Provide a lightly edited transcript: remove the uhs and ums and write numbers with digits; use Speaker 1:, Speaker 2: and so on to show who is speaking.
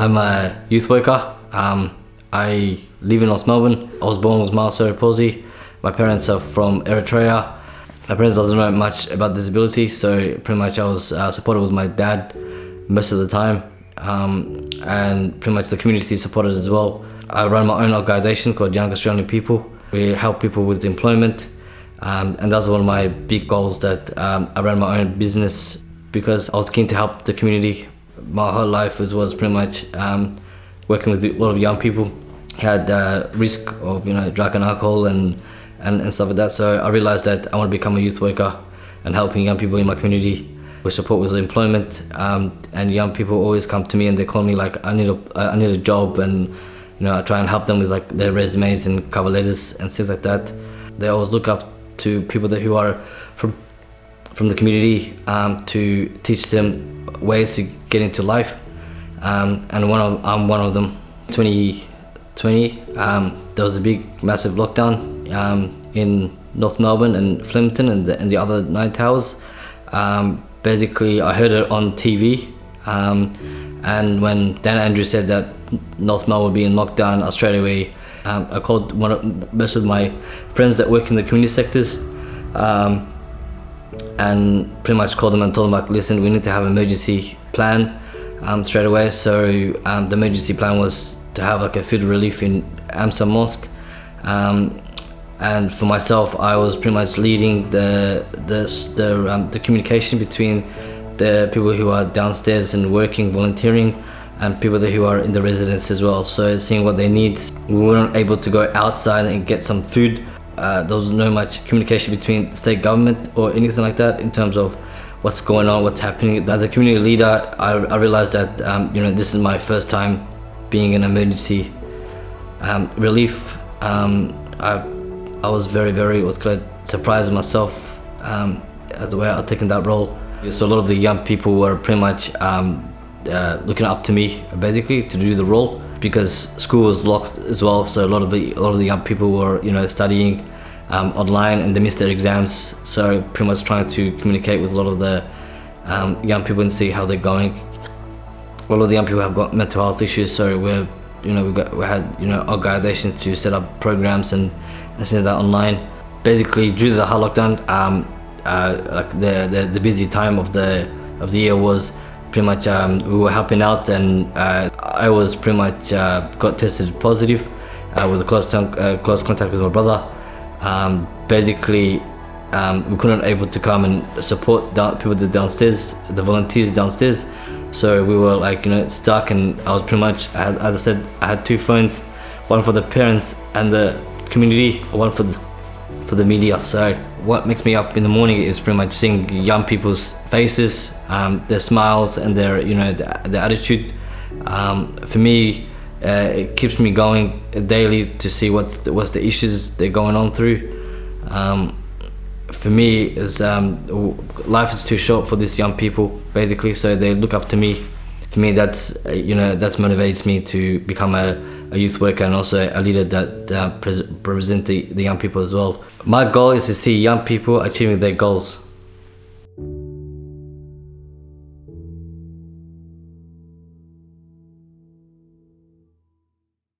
Speaker 1: I'm a youth worker. I live in North Melbourne. I was born with mild cerebral palsy. My parents are from Eritrea. My parents doesn't know much about disability, so pretty much I was supported with my dad most of the time, and pretty much the community supported as well. I run my own organisation called Young Australian People. We help people with employment, and that's one of my big goals, that I ran my own business because I was keen to help the community. My whole life was pretty much working with a lot of young people who had risk of drug and alcohol and stuff like that. So I realised that I want to become a youth worker and helping young people in my community with support with employment. And young people always come to me and they call me like, I need a job, and I try and help them with like their resumes and cover letters and things like that. They always look up to people who are from the community to teach them ways to get into life. And I'm one of them. 2020, there was a big, massive lockdown in North Melbourne and Flemington and the other 9 towers. Basically, I heard it on TV, and when Dan Andrews said that North Melbourne would be in lockdown straight away, I called most of my friends that work in the community sectors, and pretty much called them and told them, like, listen, we need to have an emergency plan straight away. So the emergency plan was to have like a food relief in Amsa Mosque, and for myself, I was pretty much leading the communication between the people who are downstairs and working, volunteering, and people who are in the residence as well. So seeing what they need. We weren't able to go outside and get some food. There was no much communication between the state government or anything like that in terms of what's going on, what's happening. As a community leader, I realized that this is my first time being an emergency relief. I was very surprised myself as the way I've taken that role. So a lot of the young people were pretty much looking up to me basically to do the role, because school was locked as well. So a lot of the young people were studying online, and they missed their exams. So pretty much trying to communicate with a lot of the young people and see how they're going. A lot of the young people have got mental health issues, so we had organizations to set up programs and things like that online. Basically, due to the hard lockdown, like the busy time of the year was pretty much we were helping out, and I was pretty much got tested positive with a close contact with my brother. Basically, we couldn't able to come and support people downstairs, the volunteers downstairs. So we were like stuck, and I was pretty much, as I said, I had 2 phones, one for the parents and the community, one for the media. So what makes me up in the morning is pretty much seeing young people's faces, their smiles, and their their attitude. For me, it keeps me going daily to see what's the issues they're going on through. For me, is life is too short for these young people, basically. So they look up to me. For me, that's that motivates me to become a youth worker and also a leader that represent the young people as well. My goal is to see young people achieving their goals.